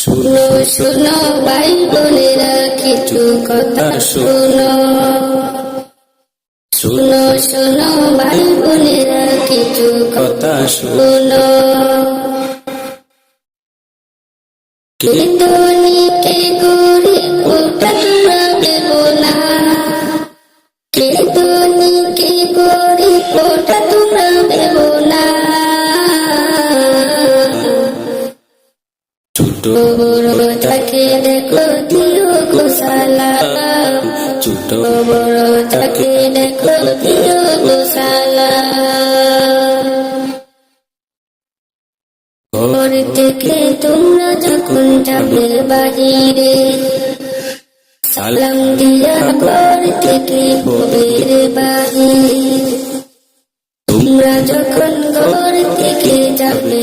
শুনো শুনো ভাই বোনেরা কিছু কথা শুনো, শুনো শুনো ভাই বোনেরা কিছু কথা শুনো। কে ধনী কে গরিব ওটা তোমরা ভেবো না, কে ধনী কে গরিব ওটা তোমরা ভেবো না। ছোট বড় তাকে দেখো দিও গো সালাম, ছোট বড় তাকে দেখো দিও গো সালাম। ঘর থেকে তোমরা যখন যাবে বাহিরে, সালাম দিয়া ঘর থেকে ববের বাহিরে। তোমরা যখন ঘর থেকে যাবে